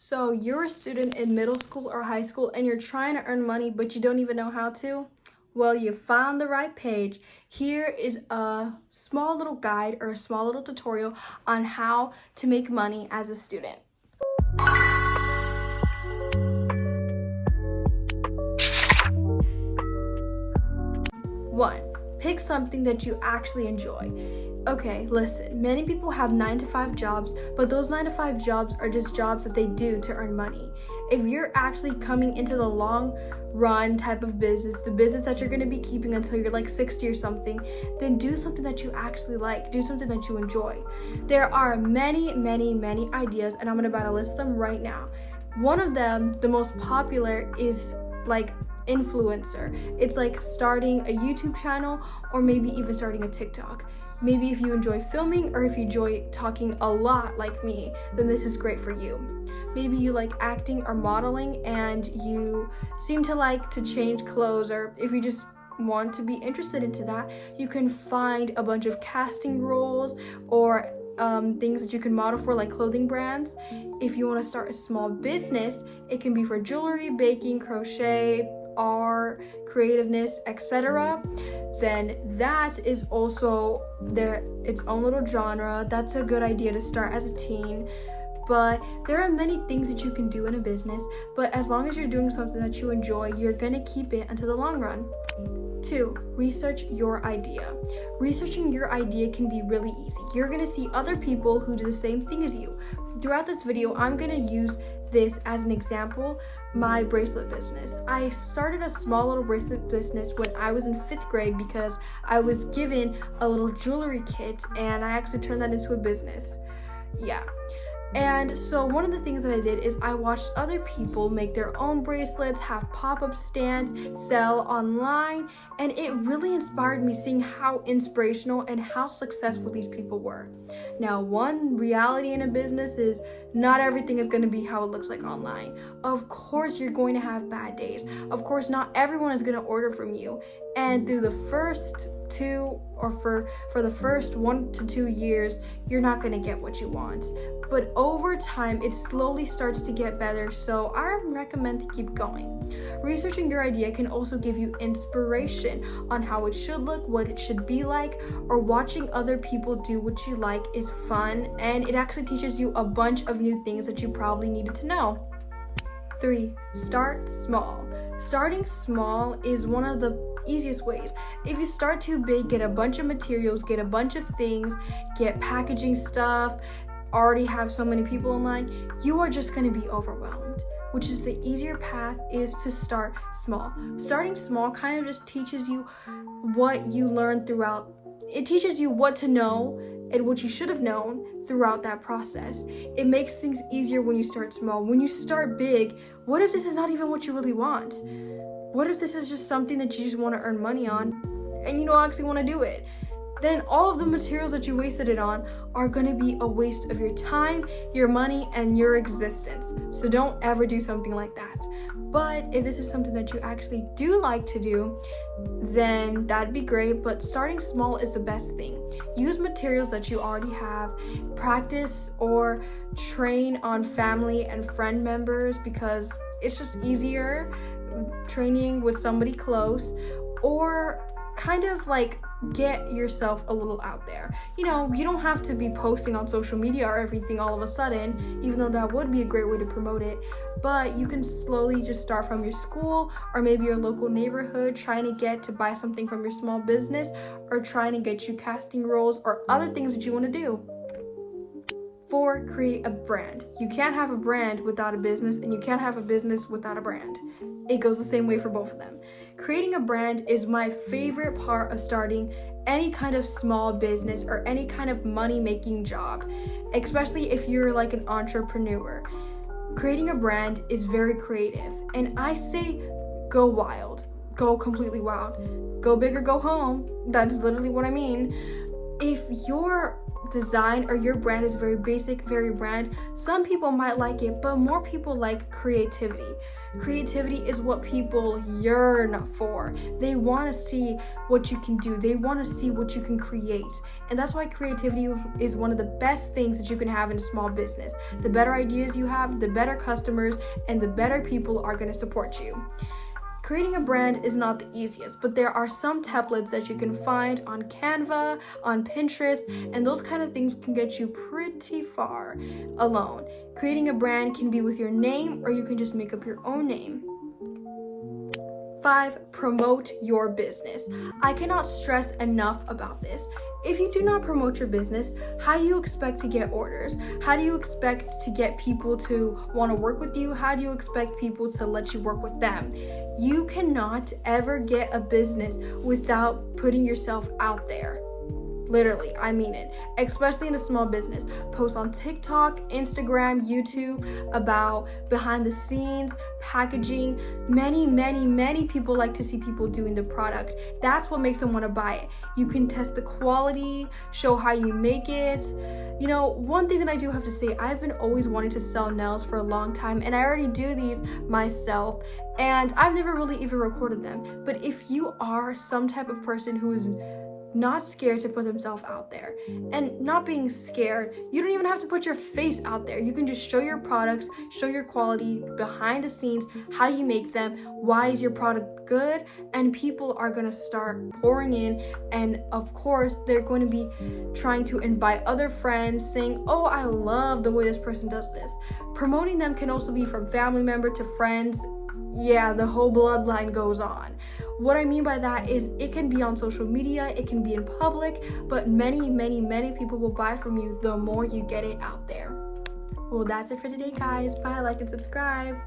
So you're a student in middle school or high school and you're trying to earn money, but you don't even know how to? Well, you found the right page. Here is a small little guide or a small little tutorial on how to make money as a student. One, pick something that you actually enjoy. Okay, listen, many people have 9-to-5 jobs, but those 9-to-5 jobs are just jobs that they do to earn money. If you're actually coming into the long run type of business, the business that you're gonna be keeping until you're like 60 or something, then do something that you actually like, do something that you enjoy. There are many ideas, and I'm about to list them right now. One of them, the most popular, is like influencer. It's like starting a YouTube channel or maybe even starting a TikTok. Maybe if you enjoy filming or if you enjoy talking a lot like me, then this is great for you. Maybe you like acting or modeling and you seem to like to change clothes, or if you just want to be interested into that, you can find a bunch of casting roles or things that you can model for, like clothing brands. If you want to start a small business, it can be for jewelry, baking, crochet, art, creativeness, etc. Then that is also its own little genre. That's a good idea to start as a teen. But there are many things that you can do in a business, but as long as you're doing something that you enjoy, you're gonna keep it until the long run. 2, research your idea. Researching your idea can be really easy. You're gonna see other people who do the same thing as you. Throughout this video, I'm gonna use this as an example, my bracelet business. I started a small little bracelet business when I was in 5th grade because I was given a little jewelry kit and I actually turned that into a business. Yeah. And so one of the things that I did is I watched other people make their own bracelets, have pop-up stands, sell online, and it really inspired me seeing how inspirational and how successful these people were. Now, one reality in a business is not everything is going to be how it looks like online. Of course, you're going to have bad days. Of course, not everyone is going to order from you. And through the first for the first 1 to 2 years, you're not going to get what you want. But over time, it slowly starts to get better, so I recommend to keep going. Researching your idea can also give you inspiration on how it should look, what it should be like, or watching other people do what you like is fun, and it actually teaches you a bunch of new things that you probably needed to know. 3, start small. Starting small is one of the easiest ways. If you start too big, get a bunch of materials, get a bunch of things, get packaging stuff, already have so many people online, you are just going to be overwhelmed. Which is the easier path is to start small. Starting small kind of just teaches you what you learned throughout. It teaches you what to know and what you should have known throughout that process. It makes things easier when you start small. When you start big, what if this is not even what you really want? What if this is just something that you just want to earn money on and you don't actually want to do it? Then all of the materials that you wasted it on are going to be a waste of your time, your money, and your existence. So don't ever do something like that. But if this is something that you actually do like to do, then that'd be great. But starting small is the best thing. Use materials that you already have. Practice or train on family and friend members because it's just easier training with somebody close, or kind of like get yourself a little out there. You know, you don't have to be posting on social media or everything all of a sudden, even though that would be a great way to promote it. But you can slowly just start from your school or maybe your local neighborhood, trying to get to buy something from your small business or trying to get you casting roles or other things that you want to do. 4, create a brand. You can't have a brand without a business, and you can't have a business without a brand. It goes the same way for both of them. Creating a brand is my favorite part of starting any kind of small business or any kind of money-making job, especially if you're like an entrepreneur. Creating a brand is very creative, and I say go wild. Go completely wild. Go big or go home. That's literally what I mean. If your design or your brand is very basic, very brand, some people might like it, but more people like creativity. Creativity is what people yearn for. They want to see what you can do. They want to see what you can create. And that's why creativity is one of the best things that you can have in a small business. The better ideas you have, the better customers, and the better people are going to support you. Creating a brand is not the easiest, but there are some templates that you can find on Canva, on Pinterest, and those kind of things can get you pretty far alone. Creating a brand can be with your name, or you can just make up your own name. 5, promote your business. I cannot stress enough about this. If you do not promote your business, how do you expect to get orders? How do you expect to get people to want to work with you? How do you expect people to let you work with them? You cannot ever get a business without putting yourself out there. Literally, I mean it. Especially in a small business. Post on TikTok, Instagram, YouTube about behind the scenes, packaging. Many people like to see people doing the product. That's what makes them want to buy it. You can test the quality, show how you make it. You know, one thing that I do have to say, I've been always wanting to sell nails for a long time, and I already do these myself, and I've never really even recorded them. But if you are some type of person who is not scared to put themselves out there, and not being scared, you don't even have to put your face out there. You can just show your products, show your quality behind the scenes, how you make them, why is your product good, and people are going to start pouring in, and of course they're going to be trying to invite other friends saying, oh, I love the way this person does this. Promoting them can also be from family member to friends. Yeah, the whole bloodline goes on. What I mean by that is it can be on social media, it can be in public, but many people will buy from you the more you get it out there. Well, that's it for today, guys. Bye, like, and subscribe.